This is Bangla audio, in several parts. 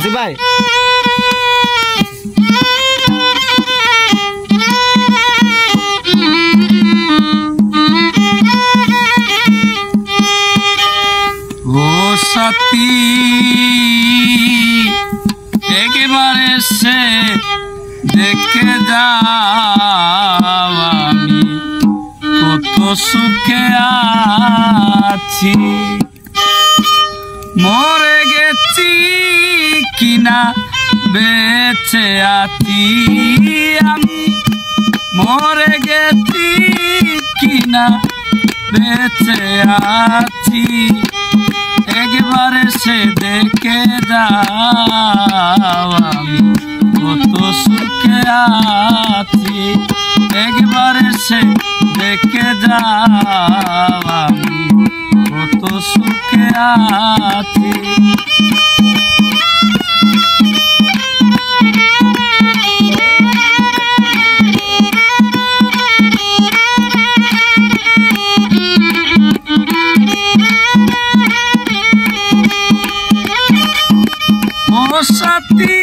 তৌসিফ ভাই ও সাথী একবারে সে দেখে যাও আমি কত সুখে আছি মরে গেছি কিনা বেঁচে আছি আমি মরে গেছি কিনা বেঁচে আছি একবারে সে দেখে যাও আমি কত সুখে আছি একবারে সে দেখে যাও আমি কত সুখে আছি সাথী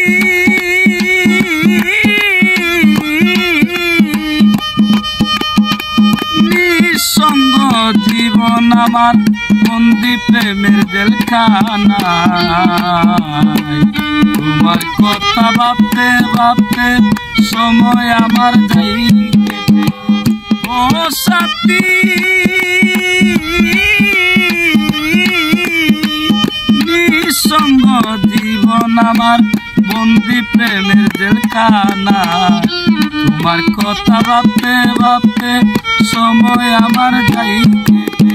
নিঃসঙ্গ জীবন আমার বন্দি প্রেমের জেলখানা তোমার কথা ভাবতে ভাবতে সময় আমার যাই কেটে ও সাথী নিঃসঙ্গ জীবন আমার বন্দি প্রেমের জেলখানা তোমার কথা ভাবতে ভাবতে সময় আমার যাই কেটে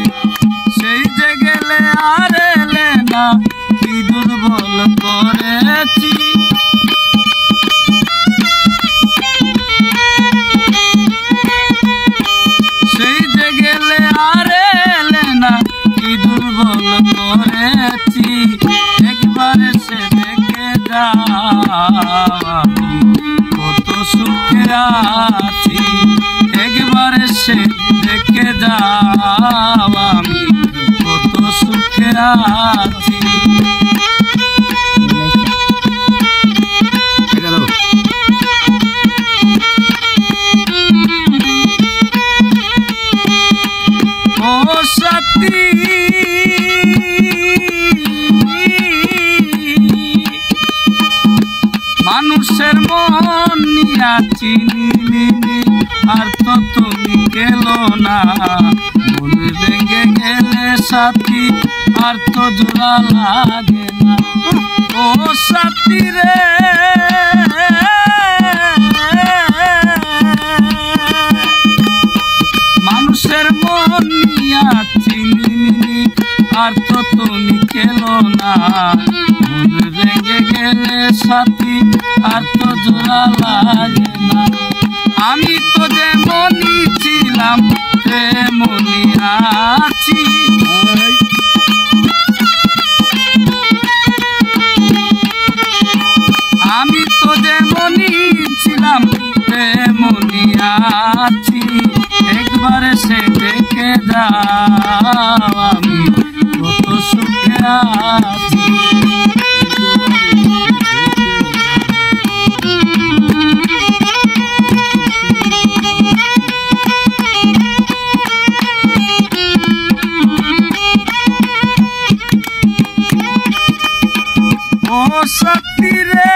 সেই যে গেলে আর এলে না কি দুর্বল করেছি সেই যে গেলে আর এলে না কি দুর্বল করেছি একবারে সে দেখে যাও কত সুখে আছি একবারে সে দেখে যাও আমি কত সুখে আছি ও সাথী মানুষের মন নিয়াছি আর তো তুমি গেলো না মন ভেঙে গেলে সাথী আর তো জোড়া লাগে না ও সাথী রে মানুষের মন নিয়াছি আর তো তুমি গেলো না মন ভেঙে গেলে সাথী আর তো জোড়া লাগে না আমি তো যেমনই ছিলাম তেমনই আছি আমি তো যেমনই ছিলাম তেমনই আছি একবারে সে দেখে যাও আমি কত সুখে আছি ও সাথী রে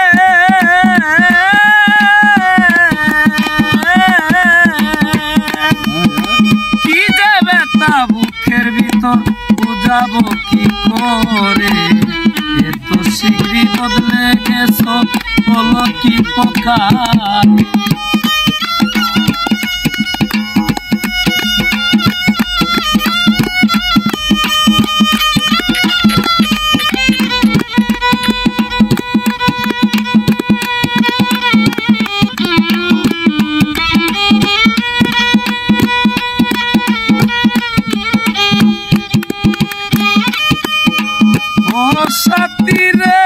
কি যাবে তা বুকের ভিতর বুঝাবো কি করে এত শীঘ্রই বদলে গেছো বলো কি পোকা সাথী রে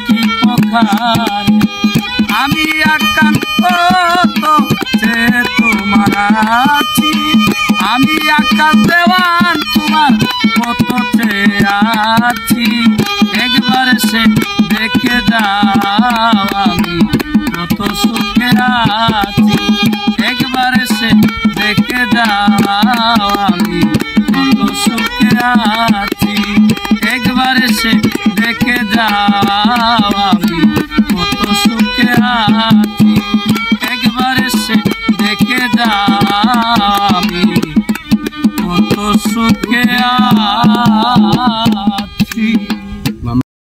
কি পখার আমি একান্ত তো যে তোমার আছি আমি আকাশ দেওয়ান তোমার কত চেয়ে আছি একবার সে দেখে যাও আমি কত সুখে আছি একবার সে দেখে যাও আমি কত সুখে আছি একবার সে দেখে যাও আমি কত সুখে আছি একবার সে দেখে যাও আমি কত সুখে আছি।